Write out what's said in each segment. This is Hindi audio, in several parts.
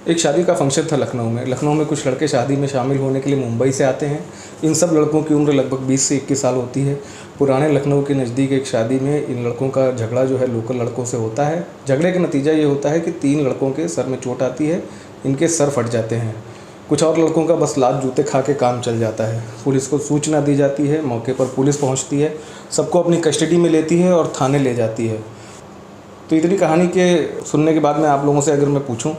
एक शादी का फंक्शन था लखनऊ में। लखनऊ में कुछ लड़के शादी में शामिल होने के लिए मुंबई से आते हैं। इन सब लड़कों की उम्र लगभग 20 से 21 साल होती है। पुराने लखनऊ के नज़दीक एक शादी में इन लड़कों का झगड़ा जो है लोकल लड़कों से होता है। झगड़े का नतीजा ये होता है कि 3 लड़कों के सर में चोट आती है, इनके सर फट जाते हैं। कुछ और लड़कों का बस लात जूते खा के काम चल जाता है। पुलिस को सूचना दी जाती है, मौके पर पुलिस पहुँचती है, सबको अपनी कस्टडी में लेती है और थाने ले जाती है। तो इतनी कहानी के सुनने के बाद में आप लोगों से अगर मैं पूछूं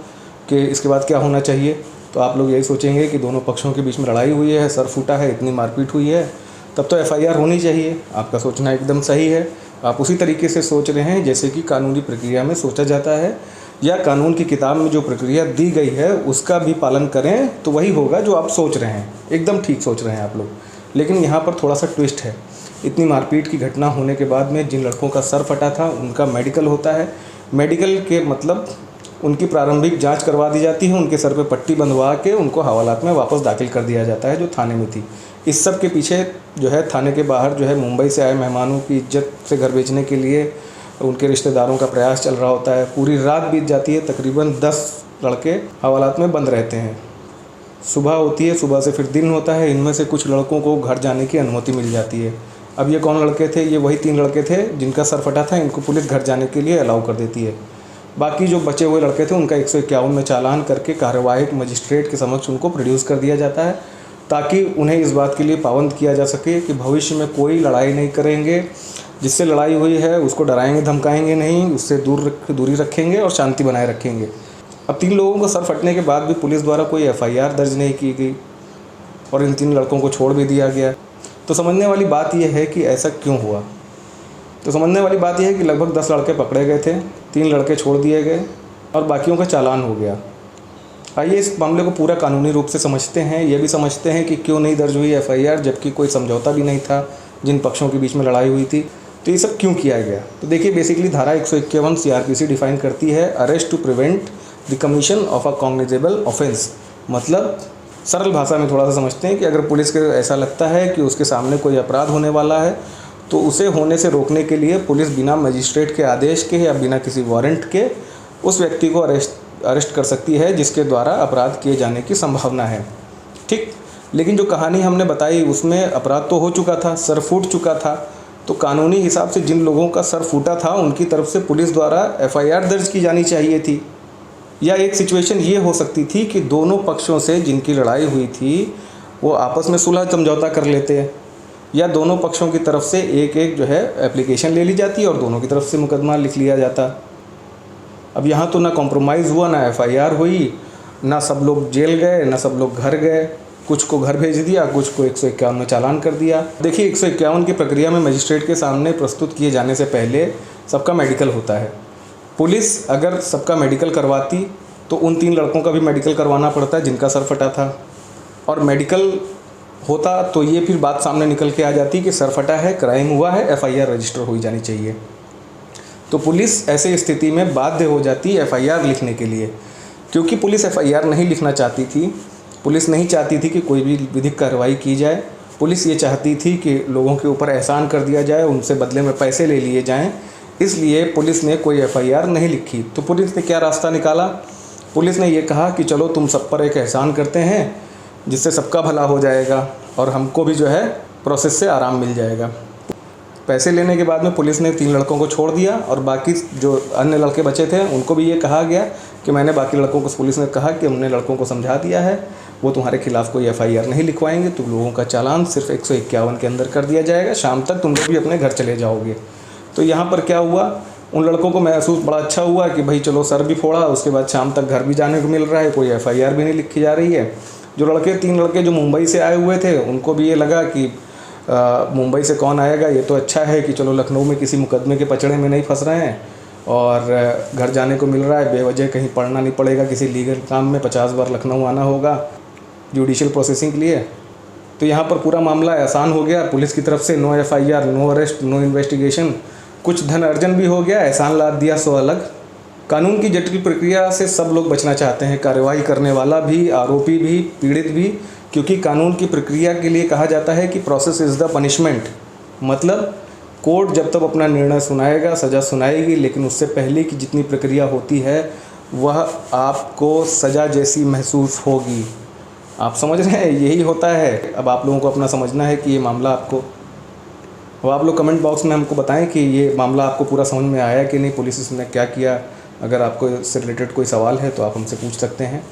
कि इसके बाद क्या होना चाहिए, तो आप लोग यही सोचेंगे कि दोनों पक्षों के बीच में लड़ाई हुई है, सर फूटा है, इतनी मारपीट हुई है, तब तो एफआईआर होनी चाहिए। आपका सोचना एकदम सही है। आप उसी तरीके से सोच रहे हैं जैसे कि कानूनी प्रक्रिया में सोचा जाता है, या कानून की किताब में जो प्रक्रिया दी गई है उसका भी पालन करें तो वही होगा जो आप सोच रहे हैं। एकदम ठीक सोच रहे हैं आप लोग। लेकिन यहाँ पर थोड़ा सा ट्विस्ट है। इतनी मारपीट की घटना होने के बाद में जिन लड़कों का सर फटा था उनका मेडिकल होता है। मेडिकल के मतलब उनकी प्रारंभिक जांच करवा दी जाती है, उनके सर पे पट्टी बंधवा के उनको हवालात में वापस दाखिल कर दिया जाता है जो थाने में थी। इस सब के पीछे जो है थाने के बाहर जो है मुंबई से आए मेहमानों की इज्जत से घर बेचने के लिए उनके रिश्तेदारों का प्रयास चल रहा होता है। पूरी रात बीत जाती है, तकरीबन 10 लड़के हवालात में बंद रहते हैं। सुबह होती है, सुबह से फिर दिन होता है। इनमें से कुछ लड़कों को घर जाने की अनुमति मिल जाती है। अब ये कौन लड़के थे? ये वही 3 लड़के थे जिनका सर फटा था। इनको पुलिस घर जाने के लिए अलाउ कर देती है। बाकी जो बचे हुए लड़के थे उनका 151 में चालान करके कार्यवाहक मजिस्ट्रेट के समक्ष उनको प्रोड्यूस कर दिया जाता है, ताकि उन्हें इस बात के लिए पाबंद किया जा सके कि भविष्य में कोई लड़ाई नहीं करेंगे। जिससे लड़ाई हुई है उसको डराएंगे धमकाएंगे नहीं, उससे दूरी रखेंगे और शांति बनाए रखेंगे। अब 3 लोगों को सर फटने के बाद भी पुलिस द्वारा कोई एफआईआर दर्ज नहीं की गई और इन 3 लड़कों को छोड़ भी दिया गया। तो समझने वाली बात यह है कि ऐसा क्यों हुआ। तो समझने वाली बात यह है कि लगभग 10 लड़के पकड़े गए थे, 3 लड़के छोड़ दिए गए और बाकियों का चालान हो गया। आइए इस मामले को पूरा कानूनी रूप से समझते हैं। ये भी समझते हैं कि क्यों नहीं दर्ज हुई एफआईआर, जबकि कोई समझौता भी नहीं था जिन पक्षों के बीच में लड़ाई हुई थी। तो ये सब क्यों किया गया? तो देखिए, बेसिकली धारा 151 सीआरपीसी डिफाइन करती है arrest to prevent the commission of a cognizable offence. मतलब सरल भाषा में थोड़ा सा समझते हैं कि अगर पुलिस को ऐसा लगता है कि उसके सामने कोई अपराध होने वाला है तो उसे होने से रोकने के लिए पुलिस बिना मजिस्ट्रेट के आदेश के या बिना किसी वारंट के उस व्यक्ति को अरेस्ट कर सकती है जिसके द्वारा अपराध किए जाने की संभावना है। ठीक, लेकिन जो कहानी हमने बताई उसमें अपराध तो हो चुका था, सर फूट चुका था। तो कानूनी हिसाब से जिन लोगों का सर फूटा था उनकी तरफ से पुलिस द्वारा एफआईआर दर्ज की जानी चाहिए थी। या एक सिचुएशन ये हो सकती थी कि दोनों पक्षों से जिनकी लड़ाई हुई थी वो आपस में सुलह समझौता कर लेते हैं, या दोनों पक्षों की तरफ से एक जो है एप्लीकेशन ले ली जाती और दोनों की तरफ से मुकदमा लिख लिया जाता। अब यहाँ तो ना कॉम्प्रोमाइज़ हुआ, ना एफआईआर हुई, ना सब लोग जेल गए, ना सब लोग घर गए। कुछ को घर भेज दिया, कुछ को 151 में चालान कर दिया। देखिए, 151 की प्रक्रिया में मजिस्ट्रेट के सामने प्रस्तुत किए जाने से पहले सबका मेडिकल होता है। पुलिस अगर सबका मेडिकल करवाती तो उन 3 लड़कों का भी मेडिकल करवाना पड़ता है जिनका सर फटा था, और मेडिकल होता तो ये फिर बात सामने निकल के आ जाती कि सर फटा है, क्राइम हुआ है, एफआईआर रजिस्टर हो जानी चाहिए। तो पुलिस ऐसे स्थिति में बाध्य हो जाती एफआईआर लिखने के लिए, क्योंकि पुलिस एफआईआर नहीं लिखना चाहती थी। पुलिस नहीं चाहती थी कि कोई भी विधिक कार्रवाई की जाए। पुलिस ये चाहती थी कि लोगों के ऊपर एहसान कर दिया जाए, उनसे बदले में पैसे ले लिए जाएं। इसलिए पुलिस ने कोई एफआईआर नहीं लिखी। तो पुलिस ने क्या रास्ता निकाला? पुलिस ने ये कहा कि चलो तुम सब पर एक एहसान करते हैं जिससे सबका भला हो जाएगा और हमको भी जो है प्रोसेस से आराम मिल जाएगा। पैसे लेने के बाद में पुलिस ने 3 लड़कों को छोड़ दिया और बाकी जो अन्य लड़के बचे थे उनको भी ये कहा गया कि मैंने बाकी लड़कों को, पुलिस ने कहा कि हमने लड़कों को समझा दिया है, वो तुम्हारे खिलाफ़ कोई एफआईआर नहीं लिखवाएंगे, तुम लोगों का चालान सिर्फ 151 के अंदर कर दिया जाएगा, शाम तक तुम लोग भी अपने घर चले जाओगे। तो यहाँ पर क्या हुआ, उन लड़कों को महसूस बड़ा अच्छा हुआ कि भाई चलो सर भी फोड़ा, उसके बाद शाम तक घर भी जाने को मिल रहा है, कोई एफआईआर भी नहीं लिखी जा रही है। जो 3 लड़के जो मुंबई से आए हुए थे उनको भी ये लगा कि मुंबई से कौन आएगा, ये तो अच्छा है कि चलो लखनऊ में किसी मुकदमे के पचड़े में नहीं फंस रहे हैं और घर जाने को मिल रहा है, बेवजह कहीं पढ़ना नहीं पड़ेगा किसी लीगल काम में, 50 बार लखनऊ आना होगा जुडिशियल प्रोसेसिंग के लिए। तो यहाँ पर पूरा मामला आसान हो गया। पुलिस की तरफ से no FIR, no arrest, no investigation, कुछ धन अर्जन भी हो गया, एहसान लाद दिया 100 अलग। कानून की जटिल प्रक्रिया से सब लोग बचना चाहते हैं, कार्यवाही करने वाला भी, आरोपी भी, पीड़ित भी, क्योंकि कानून की प्रक्रिया के लिए कहा जाता है कि प्रोसेस इज़ द पनिशमेंट। मतलब कोर्ट जब तक अपना निर्णय सुनाएगा, सज़ा सुनाएगी, लेकिन उससे पहले की जितनी प्रक्रिया होती है वह आपको सज़ा जैसी महसूस होगी। आप समझ रहे हैं, यही होता है। अब आप लोगों को अपना समझना है कि ये मामला आपको, अब आप लोग कमेंट बॉक्स में हमको बताएं कि ये मामला आपको पूरा समझ में आया कि नहीं, पुलिस ने क्या किया। अगर आपको इससे रिलेटेड कोई सवाल है तो आप हमसे पूछ सकते हैं।